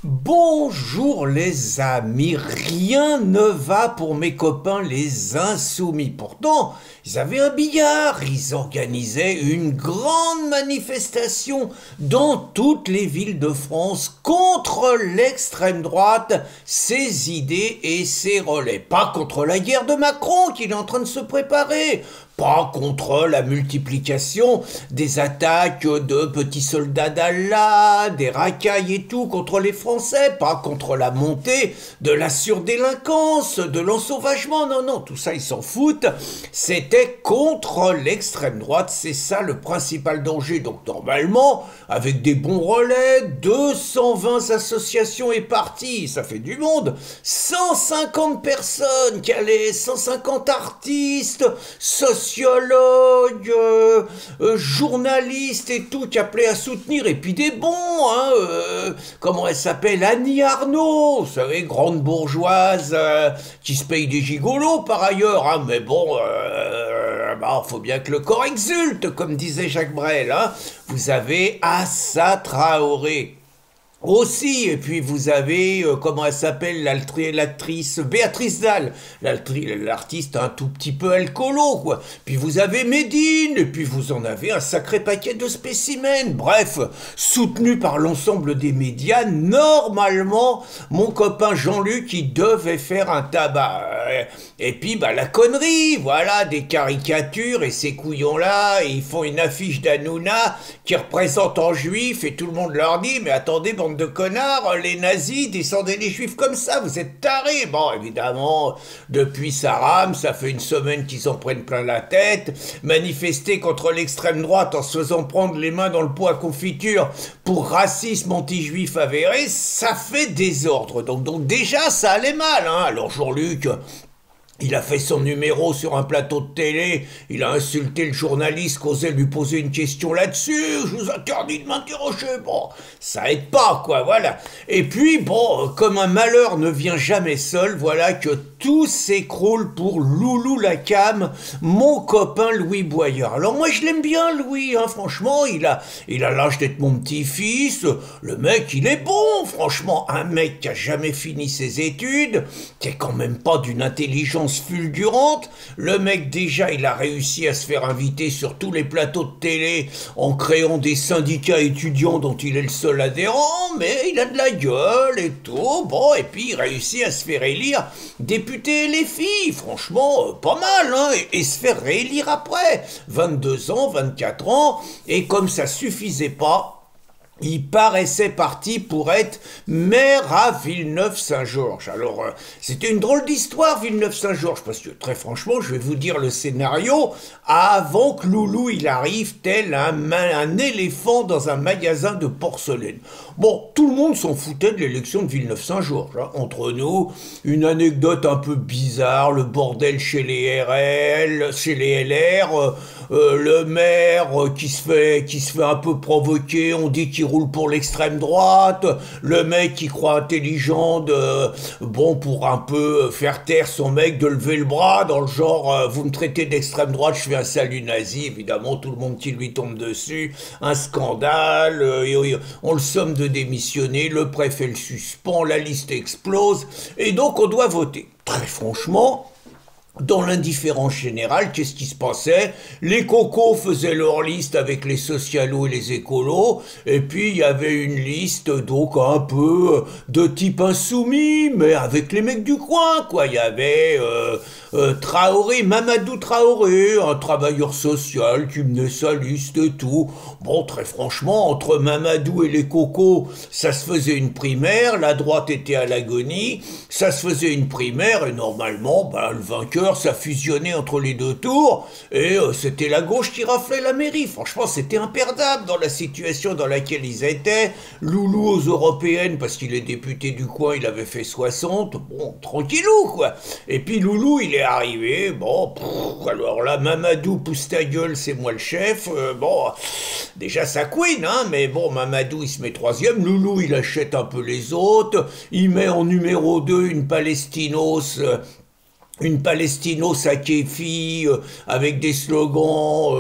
Bonjour les amis, rien ne va pour mes copains les insoumis. Pourtant, ils avaient un billard, ils organisaient une grande manifestation dans toutes les villes de France contre l'extrême droite, ses idées et ses relais. Pas contre la guerre de Macron qu'il est en train de se préparer, pas contre la multiplication des attaques de petits soldats d'Allah, des racailles et tout contre les Français, pas contre la montée de la surdélinquance, de l'ensauvagement, non, non, tout ça ils s'en foutent, c'était contre l'extrême droite, c'est ça le principal danger. Donc normalement, avec des bons relais, 220 associations et partis, ça fait du monde, 150 personnes qui allaient, 150 artistes, sociologues, journalistes et tout qui appelaient à soutenir, et puis des bons, hein, comment elle s'appelle, Annie Arnaud, vous savez, grande bourgeoise qui se paye des gigolos par ailleurs, hein, mais bon, bah, faut bien que le corps exulte, comme disait Jacques Brel, hein. Vous avez Assa Traoré aussi, et puis vous avez, comment elle s'appelle, l'actrice Béatrice Dalle, l'artiste un tout petit peu alcoolo, quoi. Puis vous avez Médine, et puis vous en avez un sacré paquet de spécimens. Bref, soutenu par l'ensemble des médias, normalement, mon copain Jean-Luc, il devait faire un tabac. Et puis, bah, la connerie, voilà, des caricatures, et ces couillons-là, ils font une affiche d'Hanouna qui représente un juif, et tout le monde leur dit, mais attendez, bande de connards, les nazis descendaient les juifs comme ça, vous êtes tarés. Bon, évidemment, depuis ça rame, ça fait une semaine qu'ils en prennent plein la tête, manifester contre l'extrême droite en se faisant prendre les mains dans le pot à confiture pour racisme anti-juif avéré, ça fait désordre. Donc déjà, ça allait mal, hein. Alors Jean-Luc, il a fait son numéro sur un plateau de télé, il a insulté le journaliste qui osait lui poser une question là-dessus, je vous interdis de m'interroger, bon, ça aide pas, quoi, voilà. Et puis, bon, comme un malheur ne vient jamais seul, voilà que tout s'écroule pour Loulou Lacam, mon copain Louis Boyard. Alors moi je l'aime bien Louis, hein, franchement, il a l'âge d'être mon petit-fils, le mec il est bon, franchement, un mec qui a jamais fini ses études, qui est quand même pas d'une intelligence fulgurante, le mec déjà il a réussi à se faire inviter sur tous les plateaux de télé en créant des syndicats étudiants dont il est le seul adhérent, mais il a de la gueule et tout, bon, et puis il réussit à se faire élire député les filles, franchement, pas mal, hein, et se faire réélire après, 22 ans, 24 ans, et comme ça suffisait pas, il paraissait parti pour être maire à Villeneuve-Saint-Georges. Alors, c'était une drôle d'histoire, Villeneuve-Saint-Georges, parce que très franchement, je vais vous dire le scénario, avant que Loulou il arrive tel un éléphant dans un magasin de porcelaine. Bon, tout le monde s'en foutait de l'élection de Villeneuve-Saint-Georges. Hein. Entre nous, une anecdote un peu bizarre, le bordel chez les RL, chez les LR, le maire qui se fait un peu provoquer, on dit qu'il roule pour l'extrême droite, le mec qui croit intelligent bon, pour un peu faire taire son mec, de lever le bras, dans le genre, vous me traitez d'extrême droite, je fais un salut nazi, évidemment, tout le monde qui lui tombe dessus, un scandale, on le somme de démissionner, le préfet le suspend, la liste explose, et donc on doit voter. Très franchement, dans l'indifférence générale, qu'est-ce qui se passait? Les cocos faisaient leur liste avec les socialos et les écolos, et puis il y avait une liste donc un peu de type insoumis, mais avec les mecs du coin, quoi. Il y avait Traoré, Mamadou Traoré, un travailleur social qui menait sa liste et tout. Bon, très franchement, entre Mamadou et les cocos, ça se faisait une primaire, la droite était à l'agonie, ça se faisait une primaire, et normalement, ben, le vainqueur, ça fusionnait entre les deux tours, et c'était la gauche qui raflait la mairie. Franchement, c'était imperdable dans la situation dans laquelle ils étaient. Loulou aux européennes, parce qu'il est député du coin, il avait fait 60, bon, tranquillou, quoi. Et puis Loulou, il est arrivé, bon, alors là, Mamadou, pousse ta gueule, c'est moi le chef, bon, déjà ça couine, hein, mais bon, Mamadou, il se met troisième, Loulou, il achète un peu les autres, il met en numéro 2 une Palestinos, une Palestino-Sakéfi avec des slogans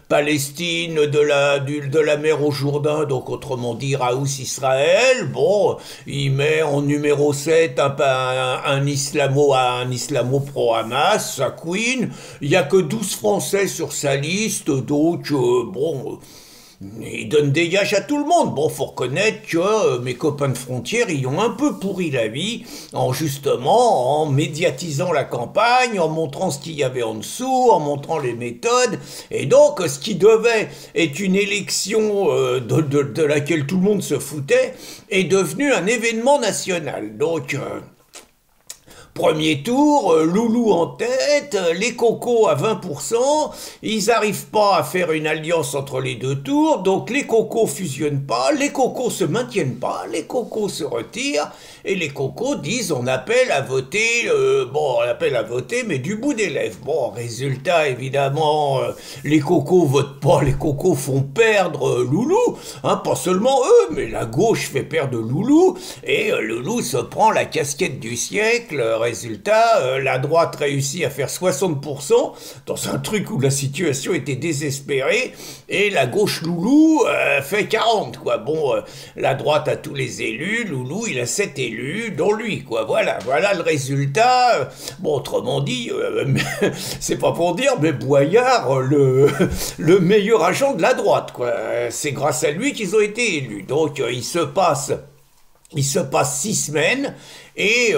Palestine de la mer au Jourdain, donc autrement dit Raous Israël. Bon, il met en numéro 7 un islamo pro-Hamas, sa queen. Il n'y a que 12 Français sur sa liste, donc bon... Il donne des gages à tout le monde. Bon, faut reconnaître que mes copains de frontières, ils ont un peu pourri la vie en médiatisant la campagne, en montrant ce qu'il y avait en dessous, en montrant les méthodes. Et donc, ce qui devait être une élection de laquelle tout le monde se foutait est devenu un événement national. Donc... Premier tour, Loulou en tête, les cocos à 20%, ils n'arrivent pas à faire une alliance entre les deux tours, donc les cocos fusionnent pas, les cocos se maintiennent pas, les cocos se retirent, et les cocos disent on appelle à voter, on appelle à voter, mais du bout des lèvres. Bon, résultat, évidemment, les cocos votent pas, les cocos font perdre Loulou, hein, pas seulement eux, mais la gauche fait perdre Loulou, et Loulou se prend la casquette du siècle. Résultat, la droite réussit à faire 60% dans un truc où la situation était désespérée, et la gauche Loulou fait 40, quoi. Bon, la droite a tous les élus, Loulou, il a 7 élus, dont lui, quoi. Voilà le résultat. Bon, autrement dit, c'est pas pour dire, mais Boyard, le meilleur agent de la droite, quoi. C'est grâce à lui qu'ils ont été élus. Donc, il se passe 6 semaines, et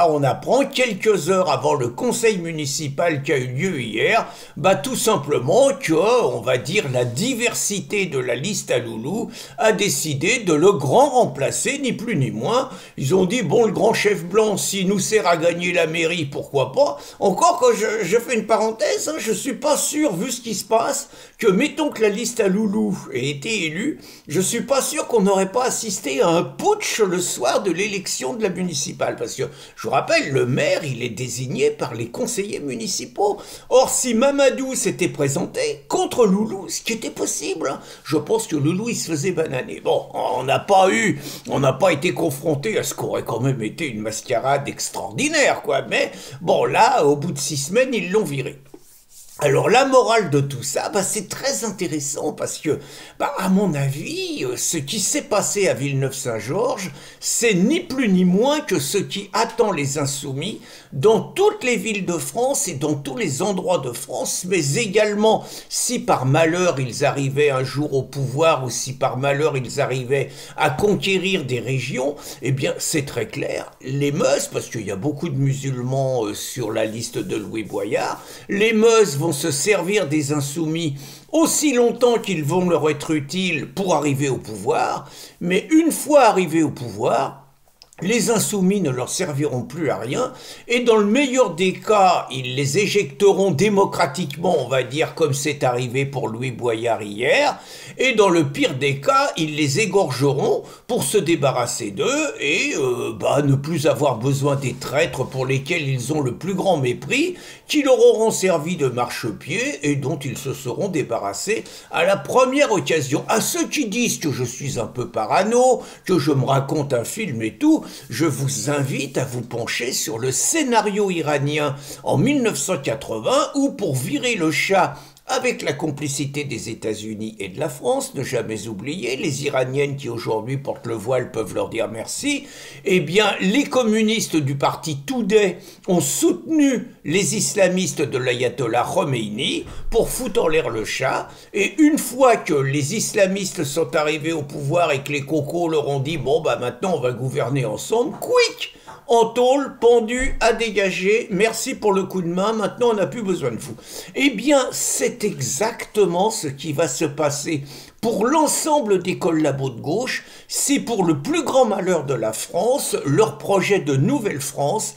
on apprend quelques heures avant le conseil municipal qui a eu lieu hier, tout simplement que, on va dire, la diversité de la liste à Loulou a décidé de le grand remplacer, ni plus ni moins. Ils ont dit, bon, le grand chef blanc, s'il nous sert à gagner la mairie, pourquoi pas. Encore que je fais une parenthèse, hein, je suis pas sûr, vu ce qui se passe, que mettons que la liste à Loulou ait été élue, je suis pas sûr qu'on n'aurait pas assisté à un putsch le soir de l'élection de la municipale. Parce que, je vous rappelle, le maire, il est désigné par les conseillers municipaux. Or, si Mamadou s'était présenté contre Loulou, ce qui était possible, je pense que Loulou, il se faisait bananer. Bon, on n'a pas été confronté à ce qu'aurait quand même été une mascarade extraordinaire, quoi. Mais, bon, là, au bout de 6 semaines, ils l'ont viré. Alors la morale de tout ça, c'est très intéressant parce que, à mon avis, ce qui s'est passé à Villeneuve-Saint-Georges, c'est ni plus ni moins que ce qui attend les insoumis dans toutes les villes de France et dans tous les endroits de France, mais également si par malheur ils arrivaient un jour au pouvoir ou si par malheur ils arrivaient à conquérir des régions, eh bien c'est très clair, les Meuse, parce qu'il y a beaucoup de musulmans sur la liste de Louis Boyard, les Meuse vont se servir des insoumis aussi longtemps qu'ils vont leur être utiles pour arriver au pouvoir, mais une fois arrivés au pouvoir, les insoumis ne leur serviront plus à rien, et dans le meilleur des cas, ils les éjecteront démocratiquement, on va dire, comme c'est arrivé pour Louis Boyard hier, et dans le pire des cas, ils les égorgeront pour se débarrasser d'eux, et ne plus avoir besoin des traîtres pour lesquels ils ont le plus grand mépris, qui leur auront servi de marchepied, et dont ils se seront débarrassés à la première occasion. À ceux qui disent que je suis un peu parano, que je me raconte un film et tout, je vous invite à vous pencher sur le scénario iranien en 1980 où, pour virer le Shah avec la complicité des États-Unis et de la France, ne jamais oublier, les Iraniennes qui aujourd'hui portent le voile peuvent leur dire merci, eh bien les communistes du parti Toudeh ont soutenu les islamistes de l'ayatollah Khomeini pour foutre en l'air le Shah, et une fois que les islamistes sont arrivés au pouvoir et que les cocos leur ont dit bon maintenant on va gouverner ensemble, quick, en tôle, pendu, à dégager, merci pour le coup de main, maintenant on n'a plus besoin de vous. Eh bien, c'est exactement ce qui va se passer pour l'ensemble des collabos de gauche, si pour le plus grand malheur de la France, leur projet de nouvelle France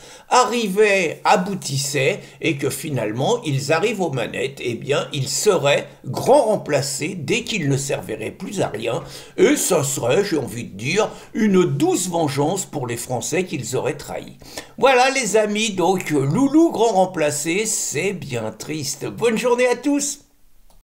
aboutissait, et que finalement ils arrivent aux manettes, eh bien ils seraient grand remplacés dès qu'ils ne serviraient plus à rien, et ça serait, j'ai envie de dire, une douce vengeance pour les Français qu'ils auraient trahis. Voilà les amis, donc Loulou grand remplacé, c'est bien triste. Bonne journée à tous!